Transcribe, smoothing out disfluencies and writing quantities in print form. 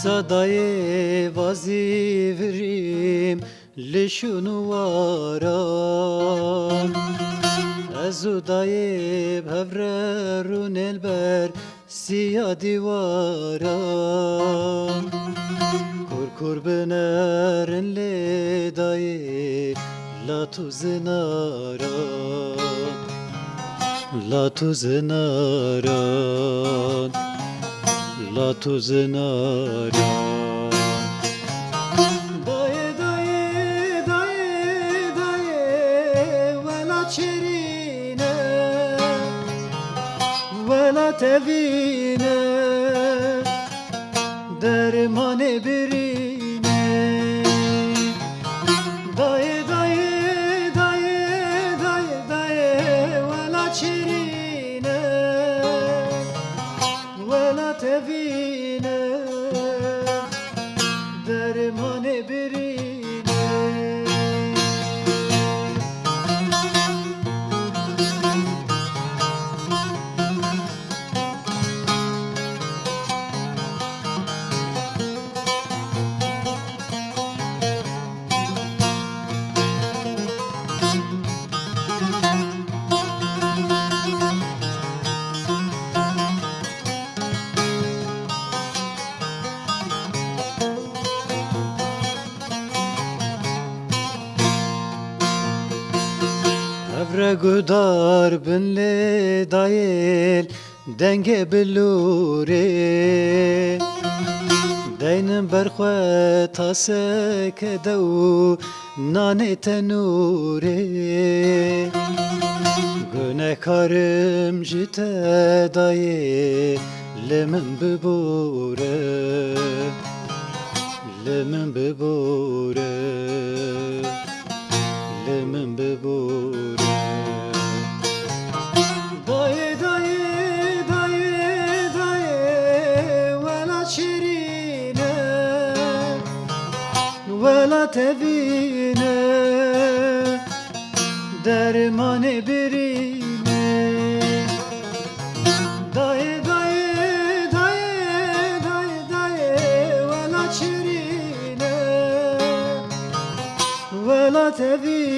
Sadaye vazivirim lişunu varan Ezudaye bevrerun elber siyah divaran Kur benerin ledaye la tu zinaran La tu zinaran La tu zinaran Daye daye daye daye Vela çerine Vela tevine Dermane birine Daye daye daye daye daye Vela çerine Vela tevine Dermane birine Evre gudar binle dayel denge bilure Deynim berxwe taseke dew nane tenure Günekarım jite daye lemin bibure Lemin bibure Lemin bibure Daye daye daye daye Vela şirine Vela tevine Dermane birine Daye daye daye daye daye Vela şirine Vela tevine